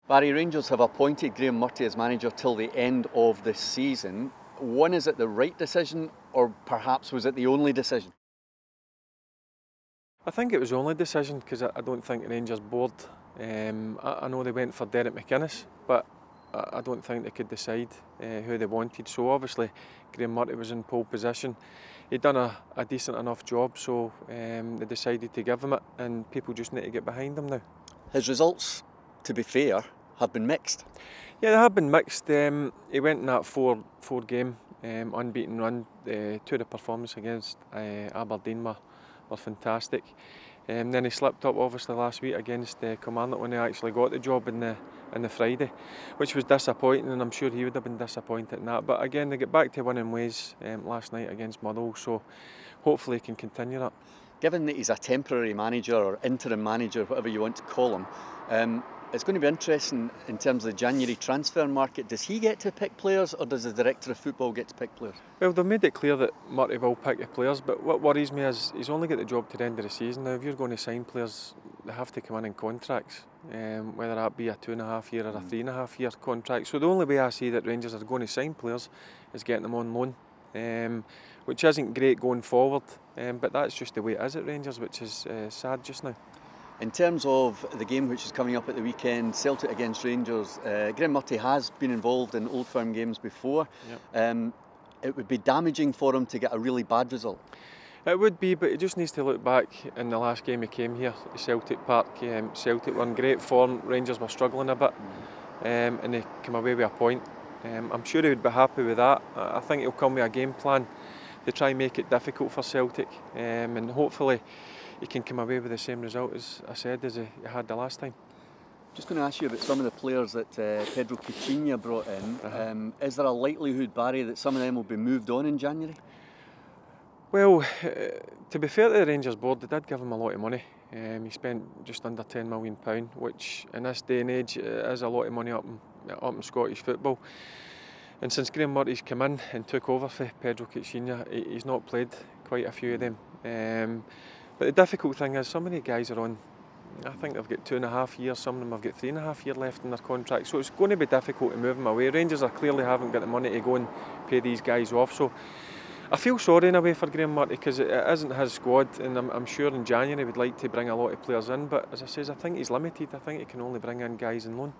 Barry, Rangers have appointed Graham Murty as manager till the end of the season. One, is it the right decision, or perhaps was it the only decision? I think it was the only decision because I don't think the Rangers board, I know they went for Derek McInnes, but I don't think they could decide who they wanted. So obviously Graham Murty was in pole position. He'd done a decent enough job, so they decided to give him it, and people just need to get behind him now. His results, to be fair, have been mixed. Yeah, they have been mixed. He went in that four game unbeaten run. Two of the performances against Aberdeen were fantastic. Then he slipped up obviously last week against Kilmarnock when he actually got the job in the Friday, which was disappointing, and I'm sure he would have been disappointed in that. But again, they get back to winning ways last night against Motherwell, so hopefully he can continue that. Given that he's a temporary manager or interim manager, whatever you want to call him, it's going to be interesting in terms of the January transfer market. Does he get to pick players, or does the director of football get to pick players? Well, they've made it clear that Murty will pick the players, but what worries me is he's only got the job to the end of the season. Now, if you're going to sign players, they have to come in contracts, whether that be a 2.5 year or a 3.5 year contract. So the only way I see that Rangers are going to sign players is getting them on loan, which isn't great going forward, but that's just the way it is at Rangers, which is sad just now. In terms of the game which is coming up at the weekend, Celtic against Rangers, Graham Murty has been involved in Old Firm games before. Yep. It would be damaging for him to get a really bad result. It would be, but he just needs to look back in the last game he came here, Celtic Park. Celtic were in great form, Rangers were struggling a bit, and they came away with a point. I'm sure he would be happy with that. I think he'll come with a game plan to try and make it difficult for Celtic, and hopefully he can come away with the same result as I said as he had the last time. Just going to ask you about some of the players that Pedro Coutinho brought in. Is there a likelihood, Barry, that some of them will be moved on in January? Well, to be fair to the Rangers board, they did give him a lot of money. He spent just under £10 million, which in this day and age is a lot of money up in Scottish football. And since Graham Murty's come in and took over for Pedro Coutinho, he's not played quite a few of them. But the difficult thing is, some of the guys are on, I think they've got 2.5 years, some of them have got 3.5 years left in their contract, so it's going to be difficult to move them away. Rangers clearly haven't got the money to go and pay these guys off, so I feel sorry in a way for Graham Murty because it isn't his squad, and I'm sure in January he would like to bring a lot of players in, but as I say, I think he's limited. I think he can only bring in guys on loan.